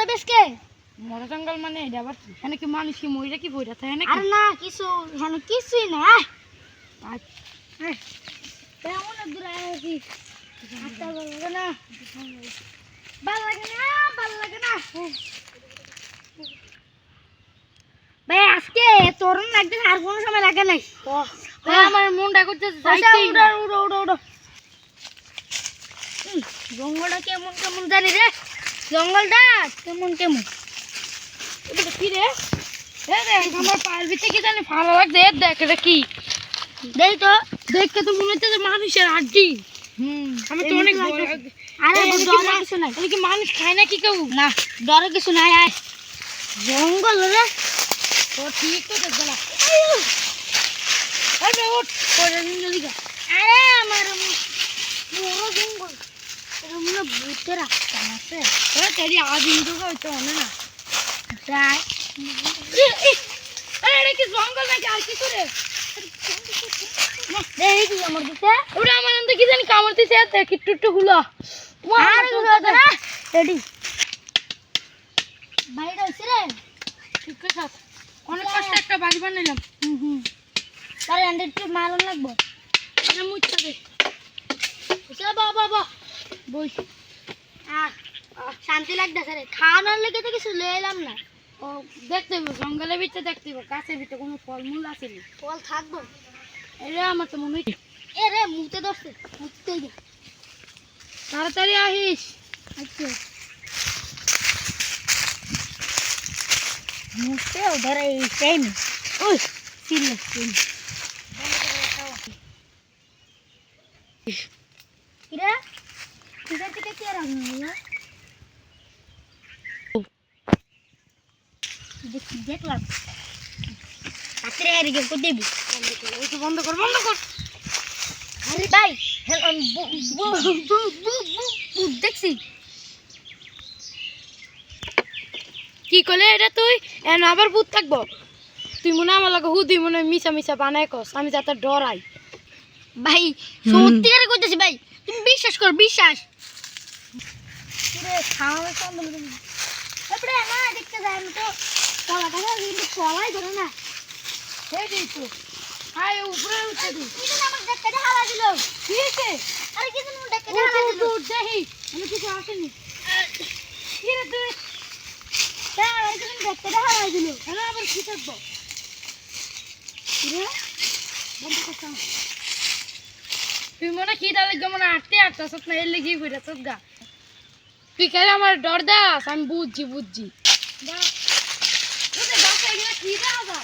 যাবে আজকে মরা জঙ্গল মানে এটা আবার এখানে কি মানুষ কি মইরা কি বইরা থাকে নাকি? আর না কিছু এখানে কিছুই না কেমন দূর আছি আচ্ছা বলবো না ভালো লাগে না ভাই আজকে তরুণ একদিন আর কোনো সময় লাগে নাই আমার মনটা করতেছে উড়ো জঙ্গলটা কেমন কেমন জানি রে জঙ্গলটা কেমন কেমন এটা কি রে? আমার পায়ের ভিতরে কি জানি ভালো লাগছে। দেখ এটা কি? দেই তো দেখতে তো মনে হচ্ছে যে মানুষের হাড্ডি। আমি তো অনেক ভয় লাগে। আরে ডরে কিছু নাই এটা কি মানুষ খায় না কি কেউ? না ডরে কিছু নাই আয় জঙ্গল রে তো ঠিক তো দেখবে না। আরে ওঠ পড়ে জলদি গা। আরে আমার বড় জঙ্গল এটা মনে ভূতের রাস্তা আছে ওরা তেরি আদিম তো হইতো না না। যাই আরে এটা কি জঙ্গল নাকি আর কিছু রে? দেই কি আমার দিতে ওটা আমার আনতে কি জানি কামড় দিছে দেখ একটু হলো। আর গুলো না রেডি বাইরে হইছে রে ঠিক আছে। অনেক কষ্ট একটা বাড়ি বানাইলাম। তারে 100 মালন লাগবে এটা মুচ্ছা দে। বাবা বাবা বই শান্তি লাগতেছে রে খাওয়ানোর লেগে তো কিছু লইলাম না ও দেখতে হবে জঙ্গলের ভিতরে দেখতে হবে গাছের ভিতরে কোনো ফলমূল আছে নি। ফল থাকবো এটা আমার তো মনে হয়। এ রে মুতে ধরছে মুতে গে তাড়াতাড়ি আহিস। আচ্ছা মুতেও ধরে এই টাইম ওই সিরিয়াস ইরা এটা থেকে কি রাখনো না দেখলাম রাত্রে এর গে কোথায় দিবি বন্ধ কর আরে ভাই দেখছি কি করলে এটা তুই এন আবার ভূত থাকবো? তুই মনে আমার লাগে হুদি মনে মিশা বানায় কস আমি যাতে ডরাই। ভাই সত্যি করে কইতেছি ভাই তুমি বিশ্বাস কর বিশ্বাস রে খাওয়া সম্বন্ধ তারপরে না দেখতে যাই আমি তো কলাটা কিন্তু কলাই ধরে না এই দিই তো আয় উপরে উঠে দি। কি যেন আমার দেখতে হালা দিল কি হয়েছে? আরে কি যেন দেখতে হালা দিল দেখি আমি কিছু আসেনি। কি রে তুই? আরে কি যেন দেখতে হালা দিল এরা আবার কি থাকবো? রে বন্ধ করতাম। তুই মনে কি ডালে যেমন আটতে আসত না এর লেগেই ঘুরে চোখ গা। তুই কেন আমার ডর দাস? আমি বুঝছি কি দেওয়া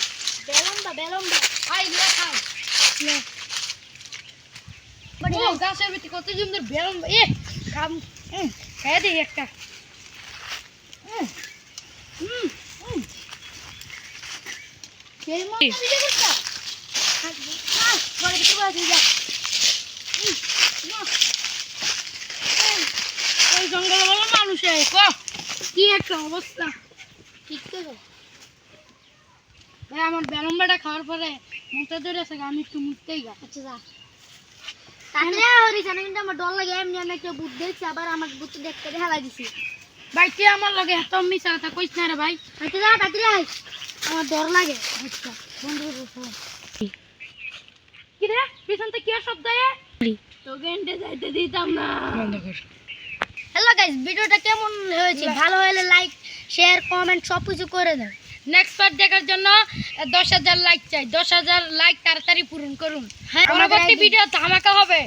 বেলম্বা আই লে খাই ও গাছের ভিতরে কত সুন্দর বেলম এ খাম খেয়ে দিই একটা সেই মত ভিডিও করতা না বলে কিছু বলে যা ওই জঙ্গলে বলো মানুষে কি একটা অবস্থা। ঠিক তো ভাই আমার বেলম্বাটা খাওয়ার পরে মুখটা ধরেছে আমি একটু মুখতেই গা। আচ্ছা যা তাহলে হরি জানা কিন্তু আমার ডর লাগে এমনি আমি একটা বুদ্ধি দেখছি আবার আমার বুদ্ধি দেখতে হেলা দিছি ভাই তুই আমার লগে এত মিশা কথা কইস না রে ভাই। আচ্ছা যা তাড়াতাড়ি আয় আমার ডর লাগে আচ্ছা বন্ধ করবো কি রে পিছন থেকে কি শব্দ তো গেন্ডে যাইতে দিতাম না। বন্ধ কর। হ্যালো গাইস ভিডিওটা কেমন হয়েছে ভালো হলে লাইক শেয়ার কমেন্ট সব কিছু করে দেন। নেক্সট পার্ট দেখার জন্য 10,000 লাইক চাই। 10,000 লাইক তাড়াতাড়ি পূরণ করুন। হ্যাঁ পরবর্তী ভিডিও ধামাকা হবে।